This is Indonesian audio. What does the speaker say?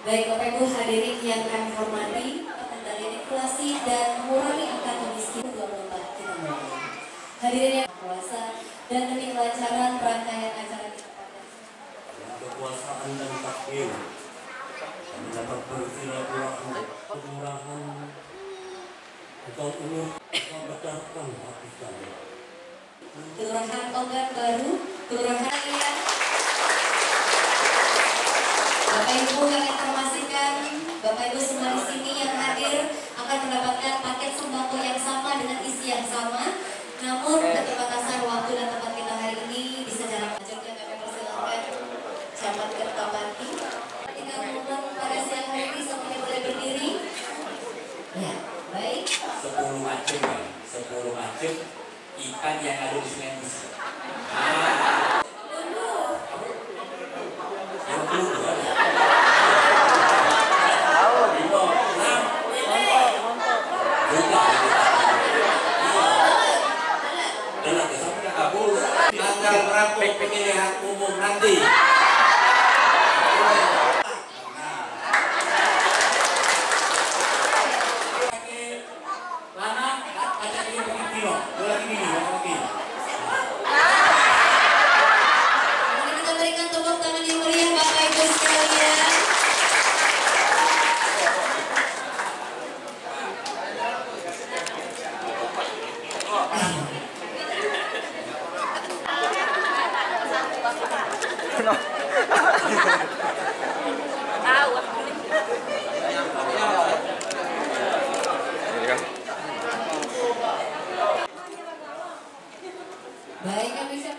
Baik Bapak Ibu hadirin yang kami hormati, pengendalian inflasi dan mengurangi angka kemiskinan 24 kita mulai. Hadirin yang kuasa dan demi kelancaran rangkaian acara kita pada kekuasaan dan takdir kami dapat bersilaturahmi kemurahan engkau ulur engkau betahkan hati kami. Kelurahan Ogan Baru, Kelurahan yang Bapak Ibu kami informasikan, Bapak Ibu semua di sini yang hadir akan mendapatkan paket sembako yang sama dengan isi yang sama. Namun keterbatasan waktu dan tempat kita hari ini bisa jarak ajoknya kami persilakan Camat Kertapati. Tinggal ngomong pada siang hari ini semuanya boleh berdiri. Ya, baik. 10 acung ya, 10 acung ikan yang ada di Sungai Musi. Tanggal berapa pemilihan umum nanti? Lana, ada ini begini loh, lagi gini, lagi. Mari kita berikan tepuk tangan yang meriah Bapak Ibu sekalian. Baik, kami bisa